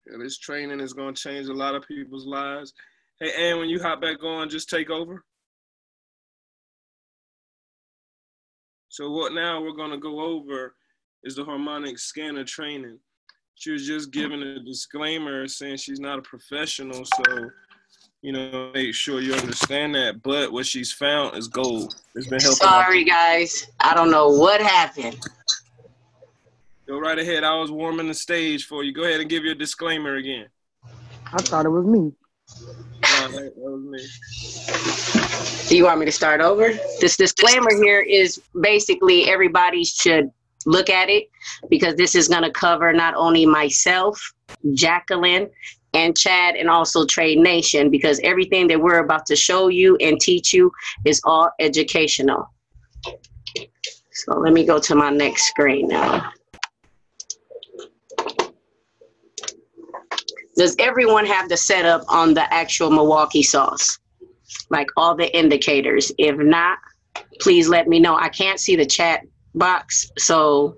Yeah, this training is going to change a lot of people's lives. Hey, Ann, when you hop back on, just take over. So what now we're going to go over is the harmonic scanner training. She was just giving a disclaimer saying she's not a professional, so, you know, make sure you understand that. But what she's found is gold. It's been helping. Sorry, guys. I don't know what happened. Go right ahead. I was warming the stage for you. Go ahead and give your disclaimer again. I thought it was me. No, that was me. Do you want me to start over? This disclaimer here is basically everybody should look at it because this is going to cover not only myself, Jacqueline, and Chad, and also Trade Nation, because everything that we're about to show you and teach you is all educational. So let me go to my next screen now. Does everyone have the setup on the actual Milwaukee sauce? Like all the indicators? If not, please let me know. I can't see the chat box, so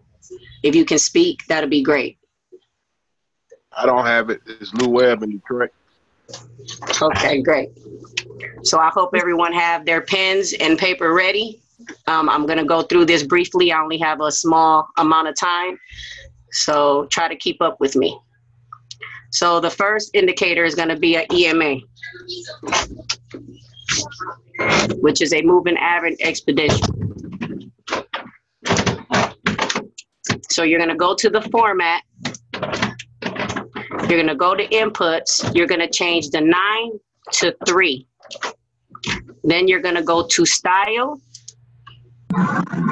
if you can speak, that'll be great. I don't have it. It's Lou Webb in Detroit. Okay, great. So I hope everyone have their pens and paper ready. I'm going to go through this briefly. I only have a small amount of time, so try to keep up with me. So the first indicator is going to be an EMA, which is a moving average expedition. So you're going to go to the format. You're going to go to inputs. You're going to change the 9 to 3. Then you're going to go to style.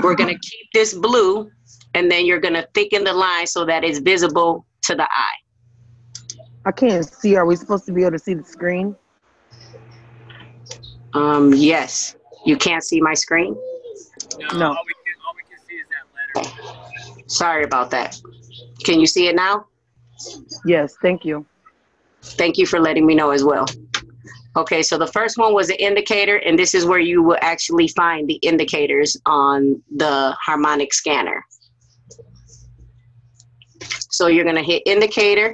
We're going to keep this blue, and then you're going to thicken the line so that it's visible to the eye. I can't see. Are we supposed to be able to see the screen? Yes. You can't see my screen? No. All we can see is that letter. Sorry about that. Can you see it now? Yes, thank you. Thank you for letting me know as well. Okay, so the first one was an indicator, and this is where you will actually find the indicators on the harmonic scanner. So you're going to hit indicator,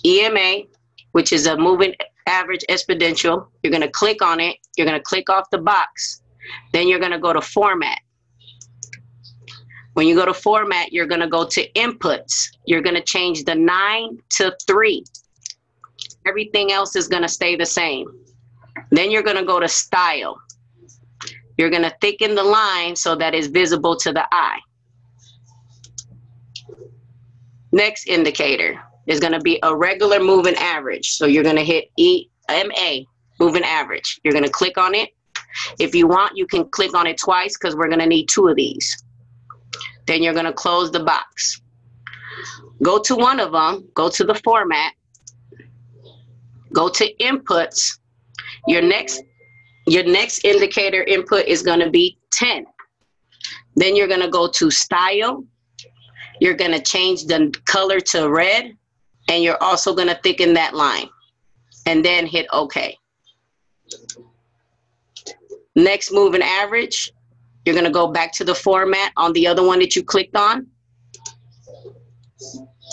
EMA, which is a moving average exponential. You're going to click on it. You're going to click off the box. Then you're going to go to format. When you go to format, you're going to go to inputs. You're going to change the 9 to 3. Everything else is going to stay the same. Then you're going to go to style. You're going to thicken the line so that it's visible to the eye. Next indicator is going to be a regular moving average. So you're going to hit EMA, moving average. You're going to click on it. If you want, you can click on it twice because we're going to need 2 of these. Then you're going to close the box. Go to one of them, go to the format, go to inputs. Your next indicator input is going to be 10. Then you're going to go to style. You're going to change the color to red, and you're also going to thicken that line, and then hit OK. Next moving average, you're going to go back to the format on the other one that you clicked on.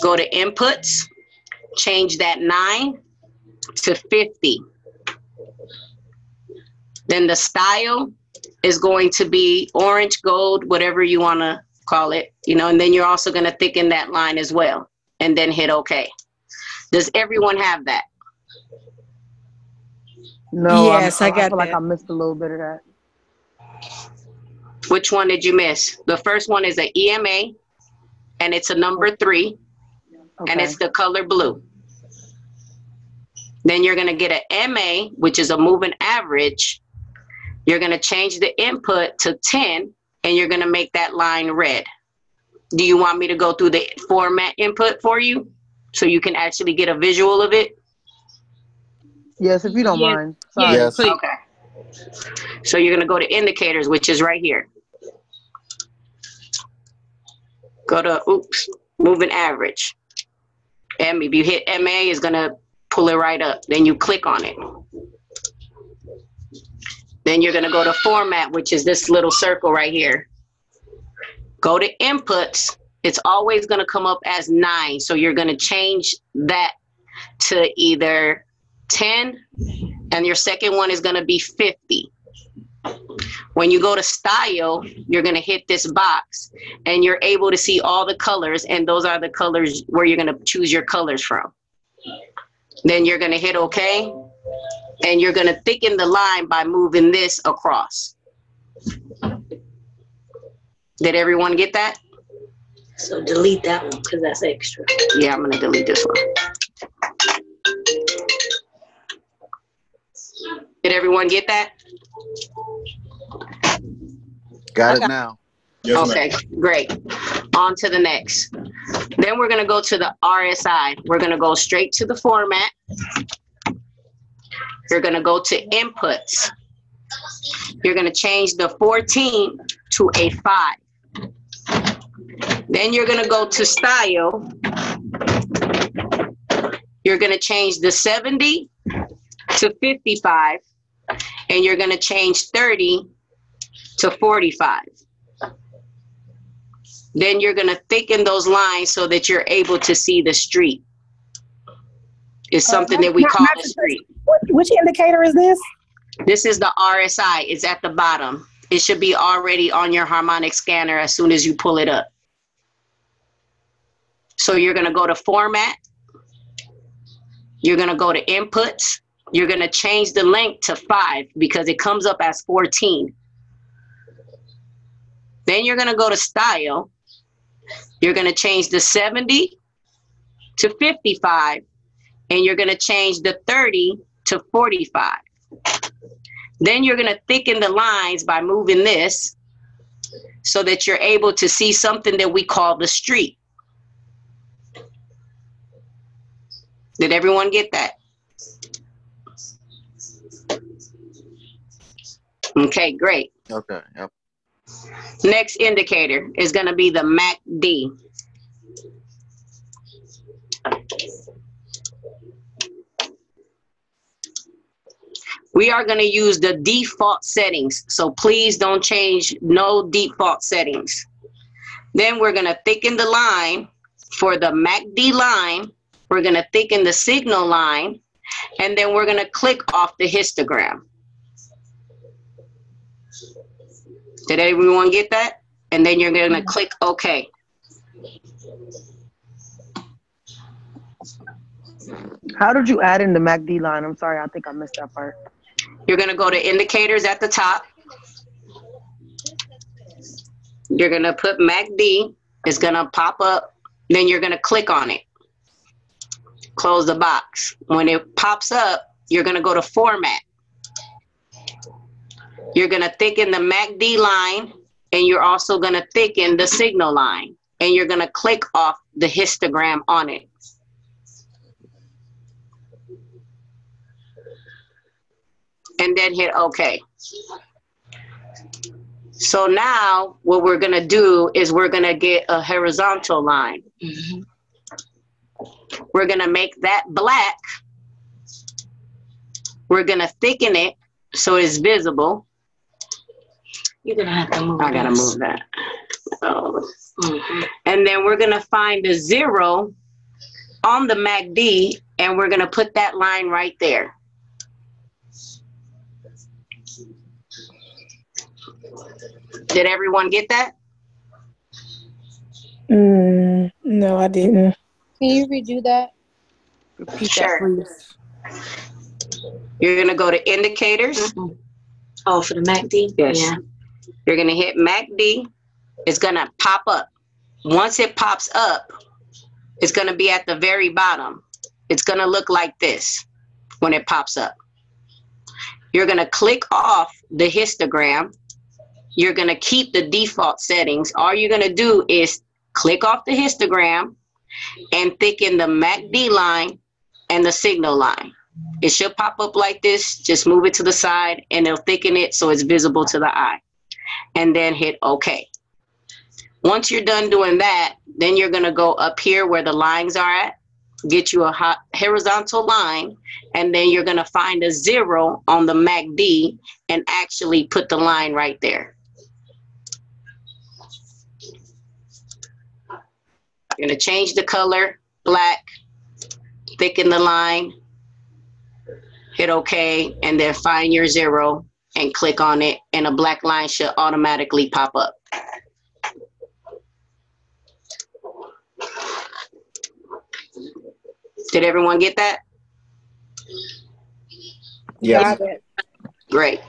Go to inputs, change that 9 to 50. Then the style is going to be orange, gold, whatever you want to call it, and then you're also going to thicken that line as well, and then hit OK. Does everyone have that? No, Yes, I got I feel like that. I missed a little bit of that. Which one did you miss? The first one is an EMA, and it's a number 3, Okay. and it's the color blue. Then you're going to get an MA, which is a moving average. You're going to change the input to 10, and you're going to make that line red. Do you want me to go through the format input for you so you can actually get a visual of it? Yes, if you don't mind. Sorry. Yes. Okay. So you're going to go to indicators, which is right here. Go to, moving average. And if you hit MA, it's going to pull it right up. Then you click on it. Then you're going to go to format, which is this little circle right here. Go to inputs. it's always going to come up as 9. So you're going to change that to either 10, and your second one is going to be 50. When you go to style, you're going to hit this box, and you're able to see all the colors, and those are the colors where you're going to choose your colors from. Then you're going to hit OK, and you're going to thicken the line by moving this across. Did everyone get that? So delete that one because that's extra. Yeah, I'm going to delete this one. Did everyone get that? Got it now. Yes, Okay, great. On to the next. Then we're going to go to the RSI. We're going to go straight to the format. You're going to go to inputs. You're going to change the 14 to a 5. Then you're going to go to style. You're going to change the 70 to 55, and you're going to change 30 to 45. Then you're going to thicken those lines so that you're able to see the street. It's something that we call the street. Which indicator is this? This is the RSI. It's at the bottom. It should be already on your harmonic scanner as soon as you pull it up. So you're going to go to format. You're going to go to inputs. You're going to change the length to 5 because it comes up as 14. Then you're going to go to style. You're going to change the 70 to 55, and you're going to change the 30 to 45. Then you're going to thicken the lines by moving this so that you're able to see something that we call the street. Did everyone get that? Okay, great. Okay, yep. Next indicator is going to be the MACD. We are going to use the default settings, so please don't change no default settings. Then we're going to thicken the line for the MACD line. We're going to thicken the signal line, and then we're going to click off the histogram. Did everyone get that? And then you're going to click OK. How did you add in the MACD line? I'm sorry, I think I missed that part. You're going to go to indicators at the top. You're going to put MACD. It's going to pop up. Then you're going to click on it. Close the box. When it pops up, you're going to go to format. You're going to thicken the MACD line, and you're also going to thicken the signal line. And you're going to click off the histogram on it. And then hit OK. So now what we're going to do is we're going to get a horizontal line. Mm-hmm. We're going to make that black. We're going to thicken it so it's visible. You're going to have to move I got to move that. So, and then we're going to find the 0 on the MACD, and we're going to put that line right there. Did everyone get that? No, I didn't. Can you redo that? Repeat Sure. that, please. You're going to go to indicators. Oh, for the MACD? Yes. Yeah. You're going to hit MACD. It's going to pop up. Once it pops up, it's going to be at the very bottom. It's going to look like this when it pops up. You're going to click off the histogram. You're going to keep the default settings. All you're going to do is click off the histogram and thicken the MACD line and the signal line. It should pop up like this. Just move it to the side, and it'll thicken it so it's visible to the eye. And then hit OK. Once you're done doing that, then you're going to go up here where the lines are at, get you a horizontal line, and then you're going to find a 0 on the MACD and actually put the line right there. You're going to change the color, black, thicken the line, hit OK, and then find your 0 and click on it, and a black line should automatically pop up. Did everyone get that? Yes. Got it. Great.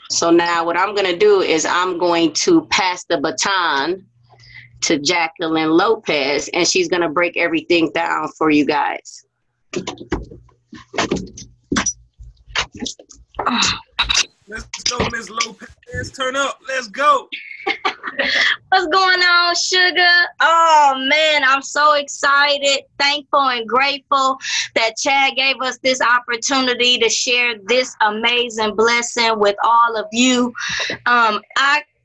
So now what I'm going to do is I'm going to pass the baton to Jacqueline Lopez, and she's going to break everything down for you guys. Let's go, Miss Lopez. Turn up. Let's go. What's going on, Sugar? Oh, man, I'm so excited, thankful, and grateful that Chad gave us this opportunity to share this amazing blessing with all of you.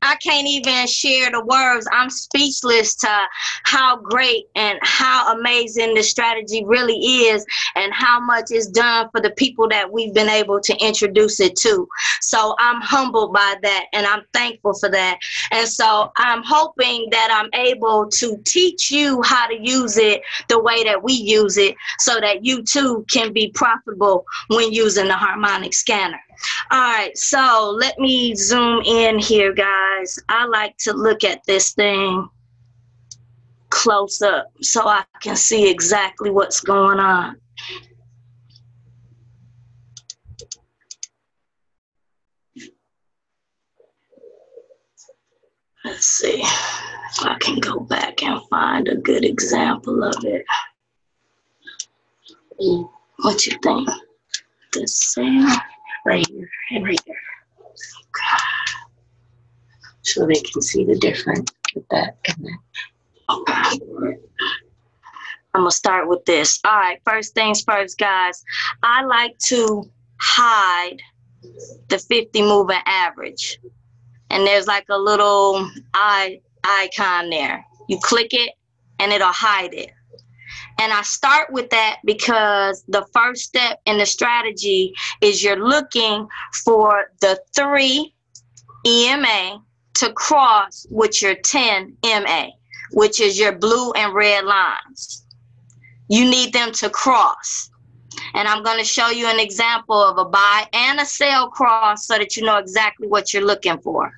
I can't even share the words. I'm speechless to how great and how amazing this strategy really is, and how much is done for the people that we've been able to introduce it to. So I'm humbled by that, and I'm thankful for that. And so I'm hoping that I'm able to teach you how to use it the way that we use it, so that you too can be profitable when using the harmonic scanner. All right, so let me zoom in here, guys. I like to look at this thing close up so I can see exactly what's going on. Let's see if I can go back and find a good example of it. What you think? The same. Right here and right there. Okay. So they can see the difference with that and that. Okay. I'm gonna start with this. All right, first things first, guys. I like to hide the 50 moving average. And there's like a little icon there. You click it and it'll hide it. And I start with that because the first step in the strategy is you're looking for the 3 EMA to cross with your 10 MA, which is your blue and red lines. You need them to cross. And I'm going to show you an example of a buy and a sell cross so that you know exactly what you're looking for.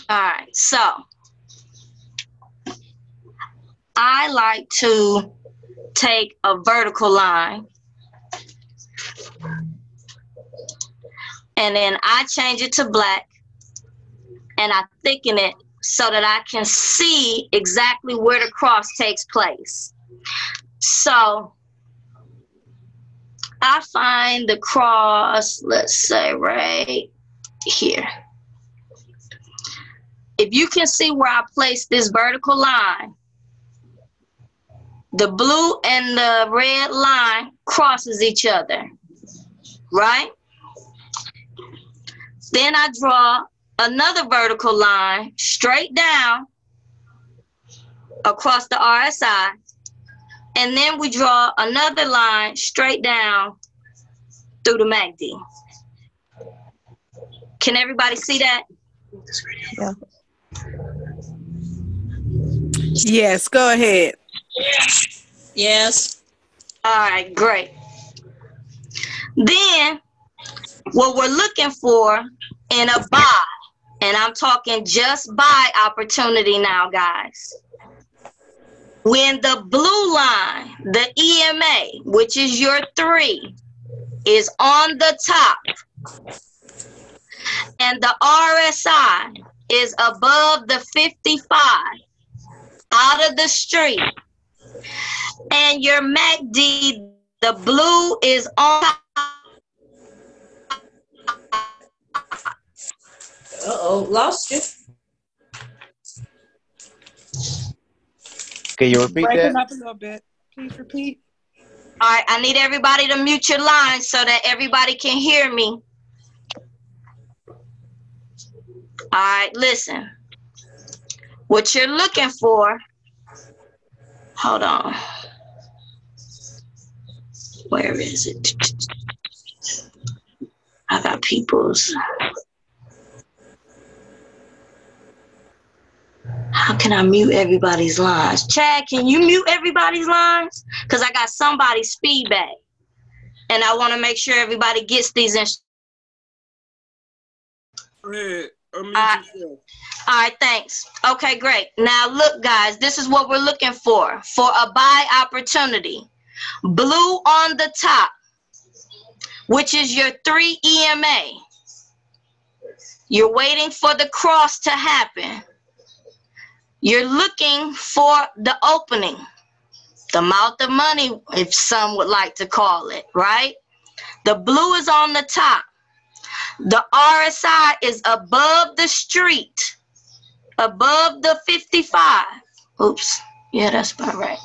All right, so I like to take a vertical line and then I change it to black and I thicken it so that I can see exactly where the cross takes place. So I find the cross, let's say right here. If you can see where I place this vertical line, the blue and the red line crosses each other, right? Then I draw another vertical line straight down across the RSI, and then we draw another line straight down through the MACD. Can everybody see that? Yeah. Yes, go ahead. Yes. All right, great. Then what we're looking for in a buy, and I'm talking just buy opportunity now, guys. When the blue line, the EMA, which is your 3, is on the top, and the RSI is above the 55 out of the street, and your MACD, the blue is on top. Uh-oh, lost you. Can you repeat Breaking that? up a little bit. Please repeat. All right, I need everybody to mute your lines so that everybody can hear me. All right, listen. What you're looking for, hold on. Where is it? I got people's. How can can I mute everybody's lines? Chad, can you mute everybody's lines? Because I got somebody's feedback. And I want to make sure everybody gets these instructions. Go ahead. Unmute yourself. All right, thanks. Okay, great. Now, look, guys, this is what we're looking for a buy opportunity. Blue on the top, which is your 3 EMA. You're waiting for the cross to happen. You're looking for the opening, the mouth of money, if some would like to call it, right? The blue is on the top. The RSI is above the street, above the 55. Oops. Yeah, that's about right.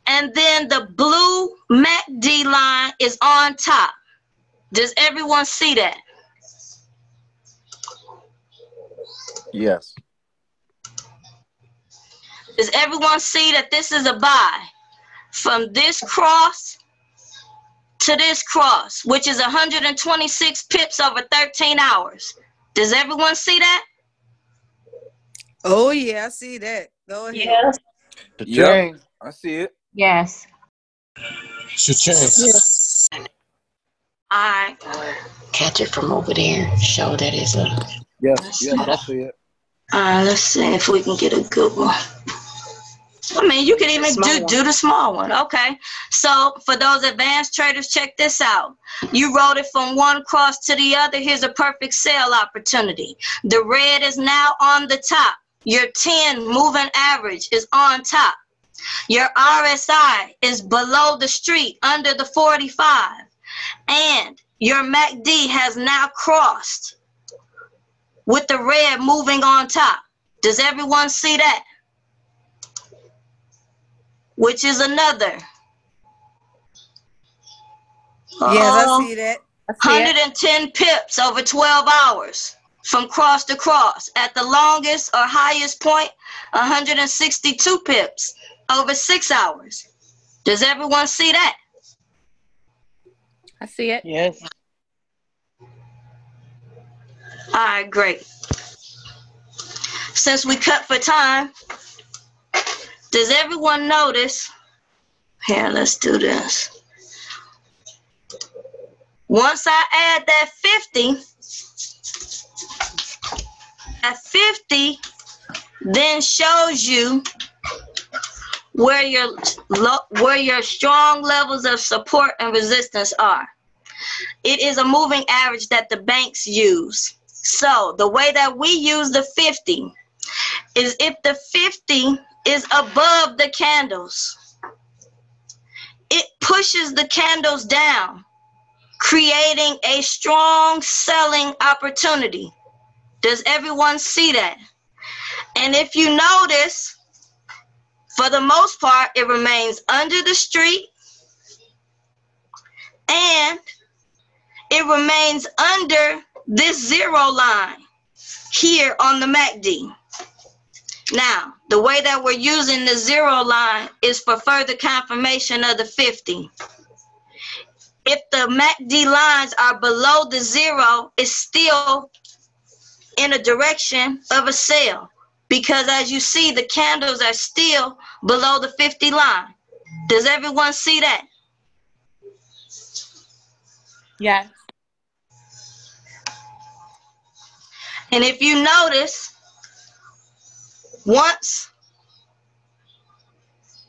And then the blue MACD line is on top. Does everyone see that? Yes. Does everyone see that this is a buy from this cross to this cross, which is 126 pips over 13 hours? Does everyone see that? Oh, yeah, I see that. Go ahead. Yes. Yep. I see it. Yes. Yes. All right. Catch it from over there. Show that it's a. Yes. Yes, I see it. All right, let's see if we can get a good one. I mean, you can even do the small one. Okay. So for those advanced traders, check this out. You rode it from one cross to the other. Here's a perfect sale opportunity. The red is now on the top. Your 10 moving average is on top. Your RSI is below the street, under the 45. And your MACD has now crossed with the red moving on top. Does everyone see that? Which is another. Yes, I see that. 110 pips over 12 hours from cross to cross. At the longest or highest point, 162 pips over 6 hours. Does everyone see that? I see it. Yes. All right, great. Since we cut for time, does everyone notice? Here, let's do this. Once I add that 50 then shows you where your strong levels of support and resistance are. It is a moving average that the banks use. So the way that we use the 50 is if the 50 is above the candles, it pushes the candles down, creating a strong selling opportunity. Does everyone see that? And if you notice, for the most part, it remains under the street and it remains under this 0 line here on the MACD. Now, the way that we're using the 0 line is for further confirmation of the 50. If the MACD lines are below the 0, it's still in a direction of a sell, because as you see, the candles are still below the 50 line. Does everyone see that? Yes. And if you notice, once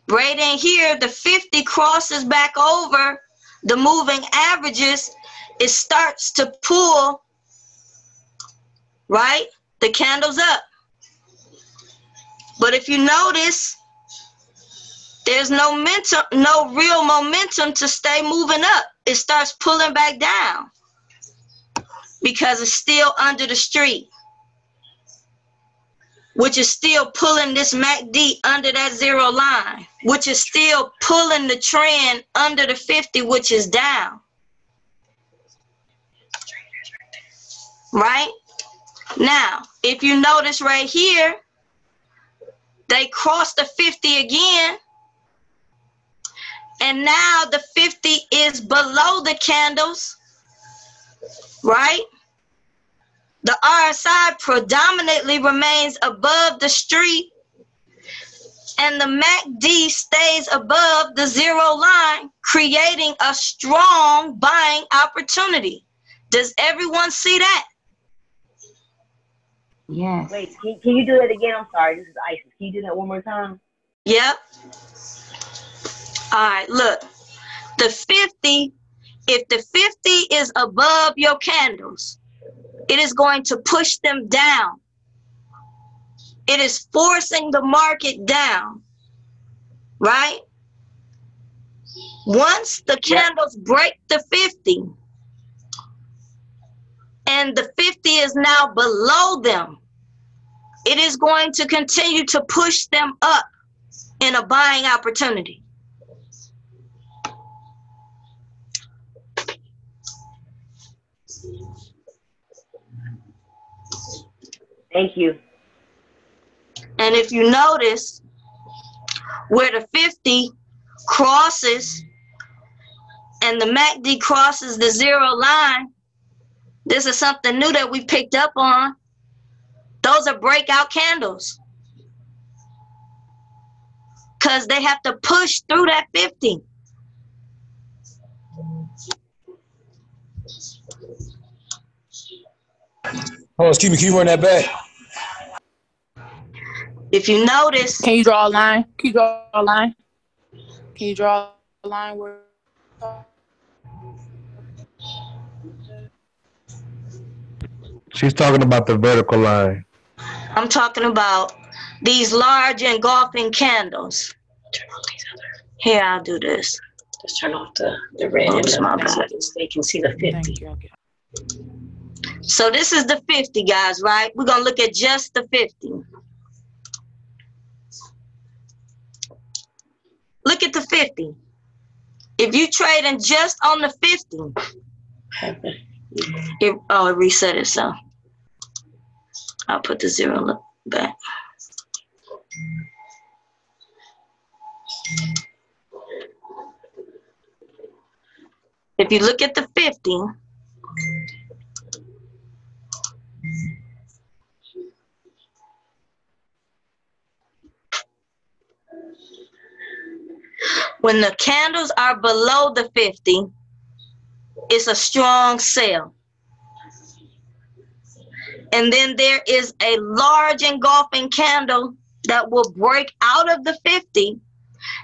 right in here, the 50 crosses back over the moving averages, it starts to pull, right, the candles up. But if you notice, there's no real momentum to stay moving up. It starts pulling back down because it's still under the street, which is still pulling this MACD under that 0 line, which is still pulling the trend under the 50, which is down. Right? Now, if you notice right here, they crossed the 50 again, and now the 50 is below the candles, right? The RSI predominantly remains above the street, and the MACD stays above the zero line, creating a strong buying opportunity. Does everyone see that? Yes. Wait, can you do that again? I'm sorry, this is Isis. Can you do that one more time? Yep. All right, look. The 50, if the 50 is above your candles, it is going to push them down. It is forcing the market down, right? Once the candles break the 50, and the 50 is now below them, it is going to continue to push them up in a buying opportunity. Thank you. And if you notice, where the 50 crosses and the MACD crosses the zero line, this is something new that we picked up on. Those are breakout candles, because they have to push through that 50. Hold on, excuse me, can you run that back? If you notice, Can you draw a line? Can you draw a line? Can you draw a line where? She's talking about the vertical line. I'm talking about these large engulfing candles. Here, I'll do this. Just turn off the red and so they can see the 50. So this is the 50, guys, right? We're going to look at just the 50. Look at the 50. If you trading just on the 50, it reset itself. I'll put the zero back. If you look at the 50, when the candles are below the 50, it's a strong sell. And then there is a large engulfing candle that will break out of the 50,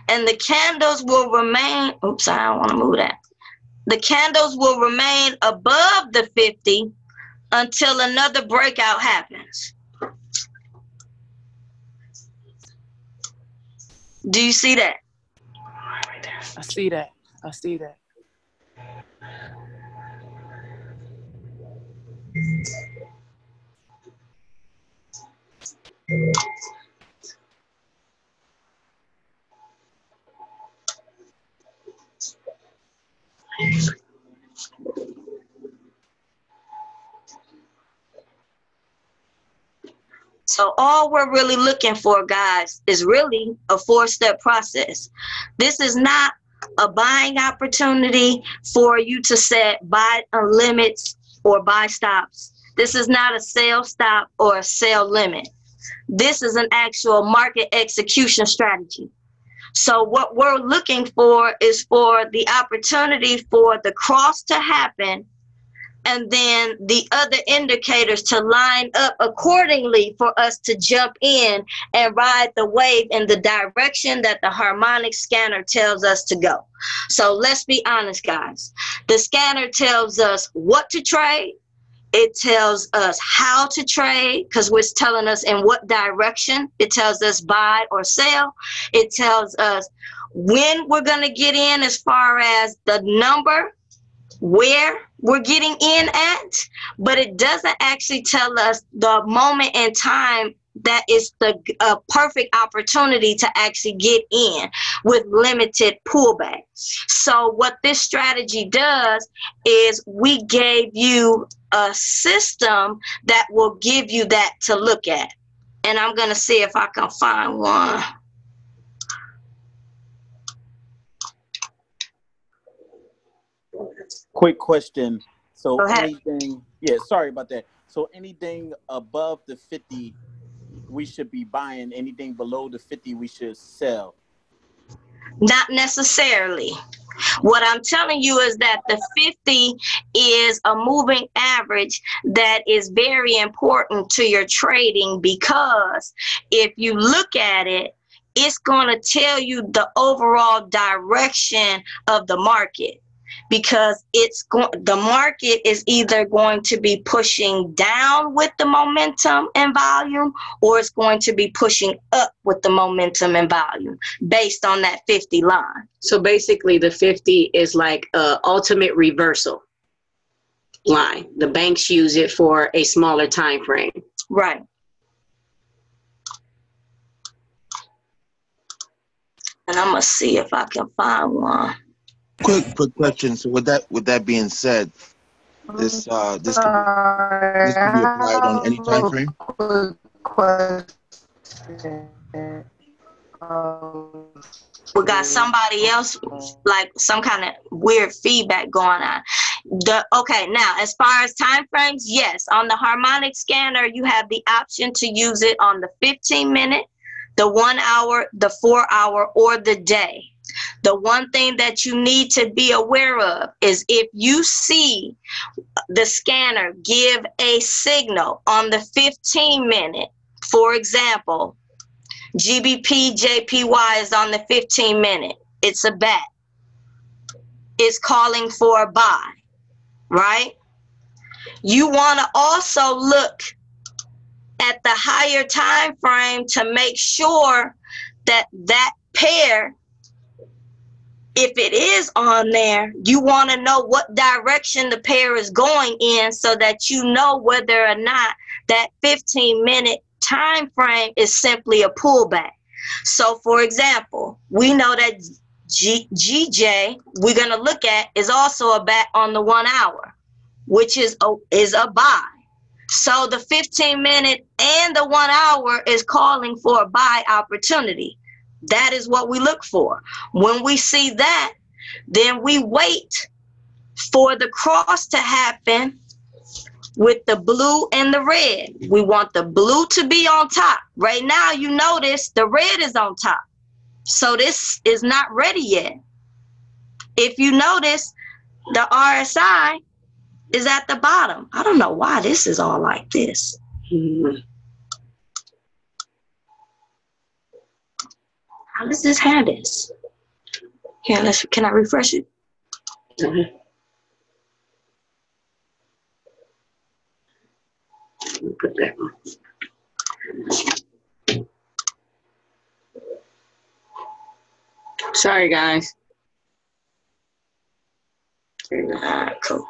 and the candles will remain, oops, I don't want to move that. The candles will remain above the 50 until another breakout happens. Do you see that? I see that. I see that. So all we're really looking for, guys, is really a 4-step process. This is not a buying opportunity for you to set buy limits or buy stops. This is not a sell stop or a sell limit. This is an actual market execution strategy. So what we're looking for is for the opportunity for the cross to happen, and then the other indicators to line up accordingly for us to jump in and ride the wave in the direction that the harmonic scanner tells us to go. So let's be honest, guys. The scanner tells us what to trade. It tells us how to trade, because it's telling us in what direction. It tells us buy or sell. It tells us when we're going to get in as far as the number, where we're getting in at, but it doesn't actually tell us the moment in time that is the perfect opportunity to actually get in with limited pullback. So what this strategy does is we gave you a system that will give you that to look at. And I'm going to see if I can find one. Quick question. So anything, yeah, sorry about that. So anything above the 50, we should be buying. Anything below the 50, we should sell. Not necessarily. What I'm telling you is that the 50 is a moving average that is very important to your trading, because if you look at it, it's going to tell you the overall direction of the market, because the market is either going to be pushing down with the momentum and volume, or it's going to be pushing up with the momentum and volume based on that 50 line. So basically the 50 is like a ultimate reversal line. The banks use it for a smaller time frame. Right. And I'm gonna see if I can find one. Quick question. So with that being said, this can be applied on any time frame. We got somebody else, like some kind of weird feedback going on. Okay, now as far as time frames, yes, on the harmonic scanner, you have the option to use it on the 15-minute, the 1 hour, the 4 hour, or the day. The one thing that you need to be aware of is if you see the scanner give a signal on the 15-minute, for example, GBP JPY is on the 15-minute. It's a bet. It's calling for a buy, right? You want to also look at the higher time frame to make sure that that pair, if it is on there, you want to know what direction the pair is going in so that you know whether or not that 15-minute time frame is simply a pullback. So for example, we know that GJ we're going to look at is also a bet on the 1 hour, which is a buy. So the 15-minute and the 1 hour is calling for a buy opportunity. That is what we look for. When we see that, then we wait for the cross to happen with the blue and the red. We want the blue to be on top. Right now, you notice the red is on top. So this is not ready yet. If you notice, the RSI is at the bottom. I don't know why this is all like this. How does this have this? Here, can I refresh it? Put that on. Sorry, guys. Cool.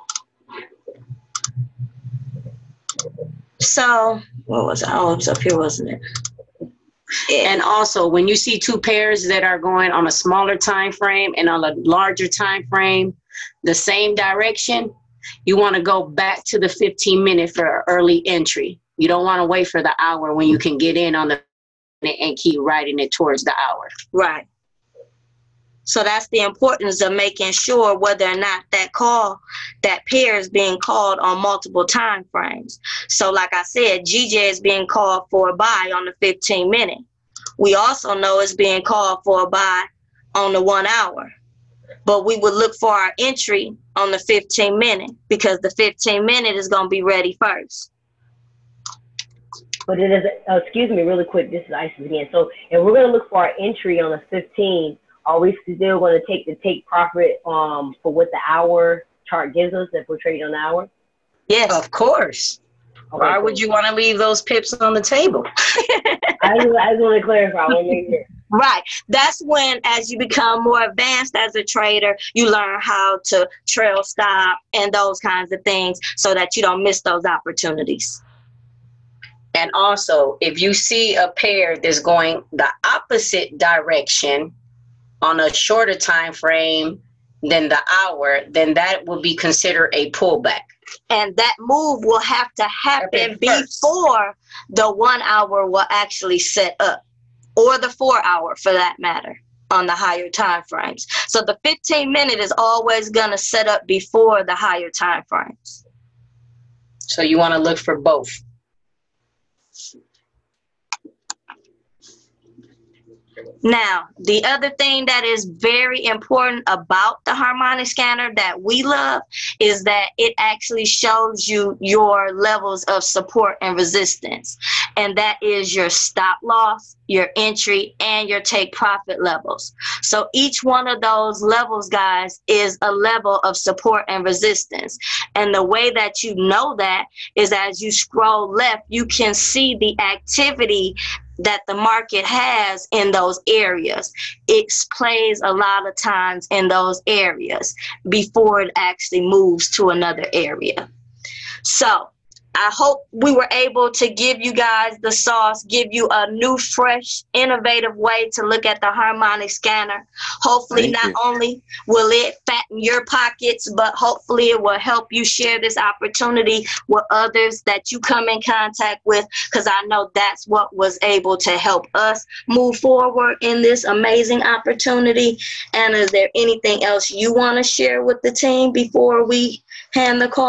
So, what was I? Oh, it was up here, wasn't it? And also, when you see two pairs that are going on a smaller time frame and on a larger time frame, the same direction, you want to go back to the 15-minute for early entry. You don't want to wait for the hour when you can get in on the minute and keep riding it towards the hour. Right. So that's the importance of making sure whether or not that pair is being called on multiple time frames. So like I said, GJ is being called for a buy on the 15-minute. We also know it's being called for a buy on the 1 hour. But we would look for our entry on the 15-minute because the 15-minute is going to be ready first. But it is, excuse me, really quick, this is Isis again. So if we're going to look for our entry on the 15, are we still going to take profit for what the hour chart gives us if we're trading on the hour? Yes, of course. Okay, why would you want to leave those pips on the table? I just want to clarify. Right. That's when, as you become more advanced as a trader, you learn how to trail stop and those kinds of things so that you don't miss those opportunities. And also, if you see a pair that's going the opposite direction on a shorter time frame than the hour, then that will be considered a pullback. And that move will have to happen before the 1 hour will actually set up, or the 4 hour for that matter, on the higher time frames. So the 15-minute is always going to set up before the higher time frames. So you want to look for both. Now, the other thing that is very important about the harmonic scanner that we love is that it actually shows you your levels of support and resistance. And that is your stop loss, your entry, and your take profit levels. So each one of those levels, guys, is a level of support and resistance. And the way that you know that is as you scroll left, you can see the activity that the market has in those areas. It plays a lot of times in those areas before it actually moves to another area. So I hope we were able to give you guys the sauce, give you a new, fresh, innovative way to look at the harmonic scanner. Hopefully, not only will it fatten your pockets, but hopefully it will help you share this opportunity with others that you come in contact with, because I know that's what was able to help us move forward in this amazing opportunity. And is there anything else you want to share with the team before we hand the call?